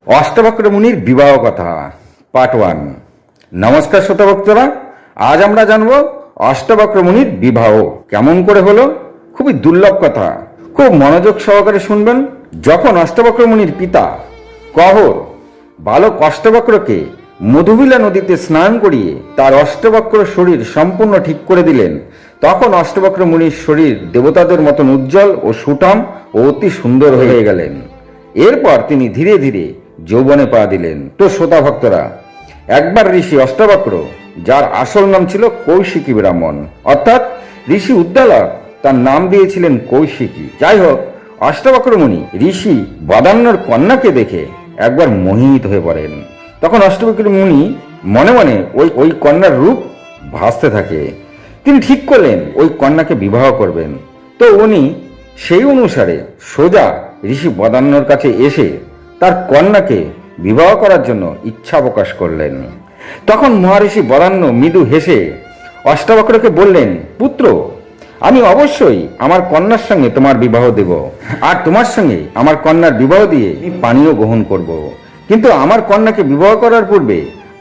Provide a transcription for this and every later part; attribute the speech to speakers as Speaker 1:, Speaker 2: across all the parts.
Speaker 1: অষ্টবক্র মুনির বিবাহ কথা পার্ট 1। নমস্কার শ্রোতা ভক্তরা, আজ আমরা জানব অষ্টবক্র মুনির বিবাহ কেমন করে হলো। খুবই দুর্লভ কথা, খুব মনোযোগ সহকারে শুনবেন। যখন অষ্টবক্র মুনির পিতা কহর বালক অষ্টবক্রকে মধুবিলা নদীতে স্নান করিয়ে তার অষ্টবক্র শরীর সম্পূর্ণ ঠিক করে দিলেন, তখন অষ্টবক্র মুনির শরীর দেবতাদের মতন উজ্জ্বল ও সুঠাম ও অতি সুন্দর হয়ে গেলেন। এরপর তিনি ধীরে ধীরে যৌবনে পা দিলেন। তো শ্রোতা ভক্তরা, একবার ঋষি অষ্টবক্র, যার আসল নাম ছিল কৌশিকী ব্রাহ্মণ, অর্থাৎ ঋষি উদ্দালক তার নাম দিয়েছিলেন কৌশিকী। যাই হোক, অষ্টবক্র মুনি ঋষি বদান্যর কন্যাকে দেখে একবার মোহিত হয়ে পড়েন। তখন অষ্টবক্র মুনি মনে মনে ওই কন্যার রূপ ভাসতে থাকে। তিনি ঠিক করলেন ওই কন্যাকে বিবাহ করবেন। তো উনি সেই অনুসারে সোজা ঋষি বদান্যর কাছে এসে তার কন্যাকে বিবাহ করার জন্য ইচ্ছা প্রকাশ করলেন। তখন মহারিষি বদান্য মৃদু হেসে অষ্টবক্রকে বললেন, পুত্র, আমি অবশ্যই আমার কন্যার সঙ্গে তোমার বিবাহ দেব, আর তোমার সঙ্গে আমার কন্যার বিবাহ দিয়ে পানীয় গ্রহণ করব। কিন্তু আমার কন্যাকে বিবাহ করার পূর্বে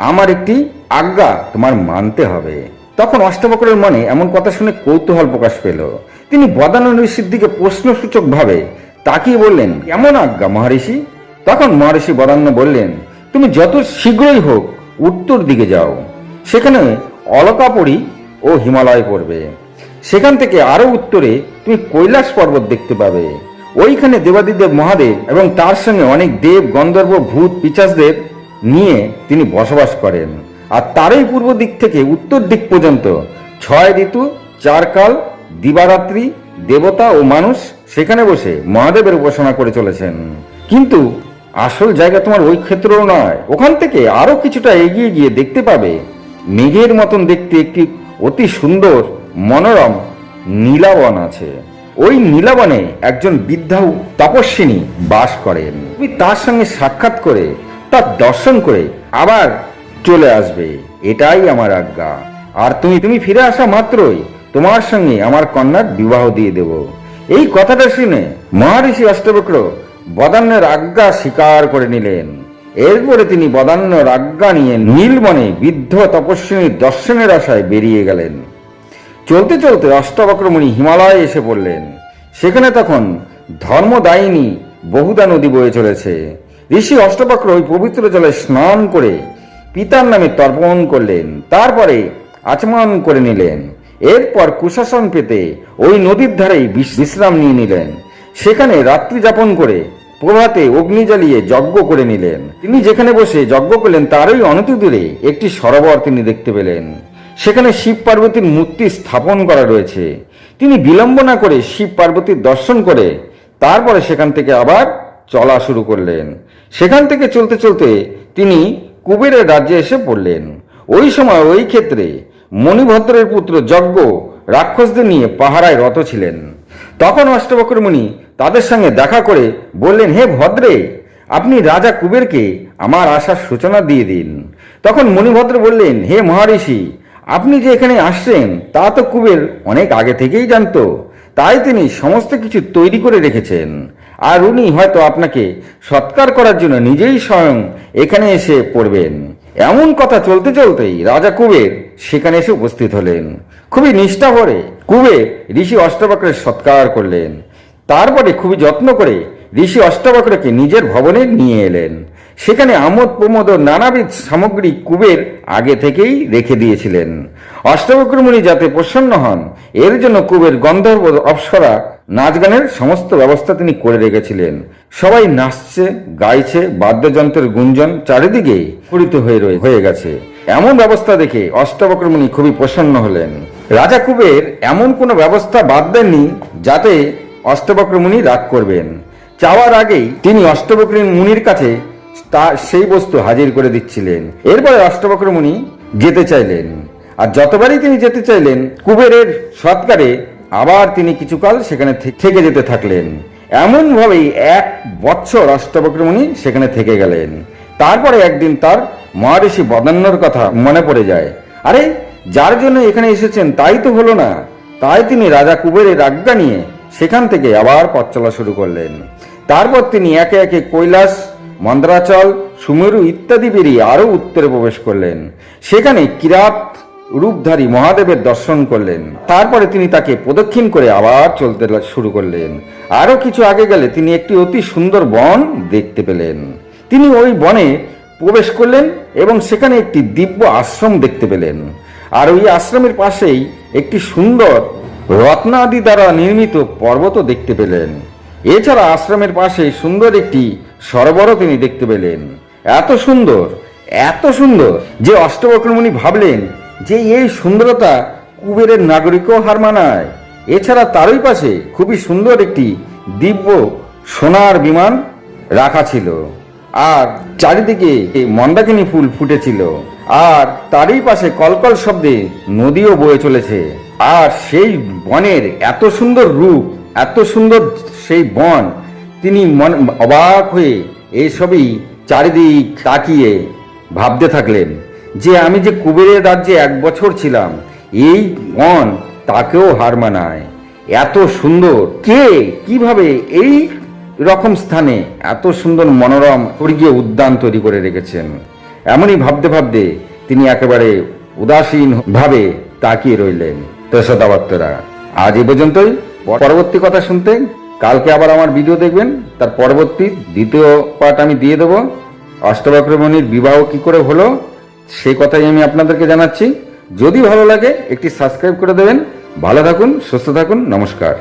Speaker 1: আমার একটি আজ্ঞা তোমার মানতে হবে। তখন অষ্টবক্রের মনে এমন কথা শুনে কৌতূহল প্রকাশ পেল। তিনি বদান্য ঋষির দিকে প্রশ্নসূচক ভাবে তাকিয়ে বললেন, কেমন আজ্ঞা মহারিষি? তখন মহারিষি বদান্য বললেন, তুমি যত শীঘ্রই হোক উত্তর দিকে যাও, সেখানে অলকাপুরী ও হিমালয় পড়বে। সেখান থেকে আরো উত্তরে তুমি কৈলাস পর্বত দেখতে পাবে। ওইখানে দেবাদিদেব মহাদেব এবং তার সঙ্গে অনেক দেব, গন্ধর্ব, ভূত, পিশাচদের নিয়ে তিনি বসবাস করেন। আর তারই পূর্ব দিক থেকে উত্তর দিক পর্যন্ত 6 ঋতু, 4 কাল, দিবারাত্রি, দেবতা ও মানুষ সেখানে বসে মহাদেবের উপাসনা করে চলেছেন। কিন্তু আসল জায়গা তোমার ওই ক্ষেত্রেও নয়। ওখান থেকে আরো কিছুটা এগিয়ে গিয়ে দেখতে পাবে মেঘের মতন দেখতে একটি অতি সুন্দর মনোরম নীলাবন আছে। ওই নীলাবনে একজন বৃদ্ধা তপস্বিনী বাস করেন। তুমি তার সঙ্গে সাক্ষাৎ করে তার দর্শন করে আবার চলে আসবে, এটাই আমার আজ্ঞা। আর তুমি ফিরে আসা মাত্রই তোমার সঙ্গে আমার কন্যার বিবাহ দিয়ে দেব। এই কথাটা শুনে মহারিষি অষ্টবক্র বদান্যের আজ্ঞা স্বীকার করে নিলেন। এরপরে তিনি বদান্যর আজ্ঞা নিয়ে নীলবনে বৃদ্ধ তপস্বিনীর দর্শনের আশায় বেরিয়ে গেলেন। চলতে চলতে অষ্টবক্র মুনি হিমালয়ে এসে পড়লেন। সেখানে তখন ধর্মদায়িনী বহুদা নদী বয়ে চলেছে। ঋষি অষ্টবক্র ওই পবিত্র জলে স্নান করে পিতার নামে তর্পণ করলেন, তারপরে আচমন করে নিলেন। এরপর কুশাসন পেতে ওই নদীর ধারেই বিশ্রাম নিয়ে নিলেন। সেখানে রাত্রি যাপন করে প্রভাতে অগ্নি জ্বালিয়ে যজ্ঞ করে নিলেন। তিনি যেখানে বসে যজ্ঞ করলেন তারই অনতি দূরে একটি সরোবর তিনি দেখতে পেলেন। সেখানে শিব পার্বতীর মূর্তি স্থাপন করা রয়েছে। তিনি বিলম্ব না করে শিব পার্বতীর দর্শন করে তারপরে সেখান থেকে আবার চলা শুরু করলেন। সেখান থেকে চলতে চলতে তিনি কুবেরের রাজ্যে এসে পড়লেন। ওই সময় ওই ক্ষেত্রে মণিভদ্রের পুত্র যজ্ঞ রাক্ষসদের নিয়ে পাহারায় রত ছিলেন। তখন অষ্টবক্র মুনি তাদের সঙ্গে দেখা করে বললেন, হে ভদ্রে, আপনি রাজা কুবেরকে আমার আসার সূচনা দিয়ে দিন। তখন মণিভদ্র বললেন, হে মহারিষি, আপনি যে এখানে আসছেন তা তো কুবের অনেক আগে থেকেই জানতো, তাই তিনি সমস্ত কিছু তৈরি করে রেখেছেন। আর উনি হয়তো আপনাকে সৎকার করার জন্য নিজেই স্বয়ং এখানে এসে পড়বেন। এমন কথা চলতে চলতেই রাজা কুবের সেখানে এসে উপস্থিত হলেন। খুবই নিষ্ঠা ভরে কুবের ঋষি অষ্টবক্রের সৎকার করলেন। তারপরে খুবই যত্ন করে ঋষি অষ্টবক্রকে নিজের ভবনে নিয়ে এলেন। সেখানে আমোদ প্রমোদ ও নানাবিধ সামগ্রী কুবের আগে থেকেই রেখে দিয়েছিলেন। অষ্টবক্র মুনি যাতে প্রসন্ন হন এর জন্য কুবের গন্ধর্ব, অপ্সরা, নাচ গানের সমস্ত ব্যবস্থা তিনি করে রেখেছিলেন। সবাই নাচছে, গাইছে, বাদ্যযন্ত্রের গুঞ্জন চারিদিকে মুখরিত হয়ে গেছে। এমন ব্যবস্থা দেখে অষ্টবক্র মুনি খুবই প্রসন্ন হলেন। রাজা কুবের এমন কোনো ব্যবস্থা বাদ দেননি যাতে অষ্টবক্র মুনি রাগ করবেন। চাওয়ার আগেই তিনি অষ্টবক্র মুনির কাছে সেই বস্তু হাজির করে দিচ্ছিলেন। এরপরে অষ্টবক্র মুনি যেতে চাইলেন, আর যতবারই তিনি যেতে চাইলেন কুবেরের সৎকারে আবার তিনি কিছুকাল সেখানে থেকে যেতে থাকলেন। এমন ভাবেই 1 বৎসর অষ্টবক্র মুনি সেখানে থেকে গেলেন। তারপরে একদিন তার মহারিষি বদান্যর কথা মনে পড়ে যায়। আরে, যার জন্য এখানে এসেছেন তাই তো হলো না। তাই তিনি রাজা কুবেরের আজ্ঞা নিয়ে সেখান থেকে আবার পথ চলা শুরু করলেন। তারপর তিনি একে একে কৈলাস মন্দ্রাচল, সুমেরু ইত্যাদি পেরিয়ে আরও উত্তরে প্রবেশ করলেন। সেখানে কিরাত রূপধারী মহাদেবের দর্শন করলেন। তারপরে তিনি তাকে প্রদক্ষিণ করে আবার চলতে শুরু করলেন। আরও কিছু আগে গেলে তিনি একটি অতি সুন্দর বন দেখতে পেলেন। তিনি ওই বনে প্রবেশ করলেন এবং সেখানে একটি দিব্য আশ্রম দেখতে পেলেন। আর ওই আশ্রমের পাশেই একটি সুন্দর রত্নাদি দ্বারা নির্মিত পর্বতও দেখতে পেলেন। এছাড়া আশ্রমের পাশে সুন্দর একটি সরোবরও তিনি দেখতে পেলেন। এত সুন্দর যে অষ্টবক্র মুনি ভাবলেন যে এই সুন্দরতা কুবেরের নাগরিকও হার মানায়। এছাড়া তারই পাশে খুবই সুন্দর একটি দিব্য সোনার বিমান রাখা ছিল, আর চারিদিকে মন্দাকিনী ফুল ফুটেছিল, আর তারই পাশে কলকল শব্দে নদীও বয়ে চলেছে। আর সেই বনের এত সুন্দর রূপ, এত সুন্দর সেই বন, তিনি অবাক হয়ে এইসবই চারিদিক তাকিয়ে ভাবতে থাকলেন যে আমি যে কুবেরের রাজ্যে 1 বছর ছিলাম, এই বন তাকেও হার মানায়। এত সুন্দর, কে কিভাবে এই রকম স্থানে এত সুন্দর মনোরম স্বর্গীয় উদ্যান তৈরি করে রেখেছেন। এমনই ভাবতে ভাবতে তিনি একেবারে উদাসীন ভাবে তাকিয়ে রইলেন। তো শ্রোতা ভক্তরা, আজ এই পর্যন্তই। পরবর্তী কথা শুনতে কালকে আবার আমার ভিডিও দেখবেন। তার পরবর্তী দ্বিতীয় পার্ট আমি দিয়ে দেবো। অষ্টবক্র মুনির বিবাহ কি করে হলো সেই কথাই আমি আপনাদেরকে জানাচ্ছি। যদি ভালো লাগে একটি সাবস্ক্রাইব করে দেবেন। ভালো থাকুন, সুস্থ থাকুন, নমস্কার।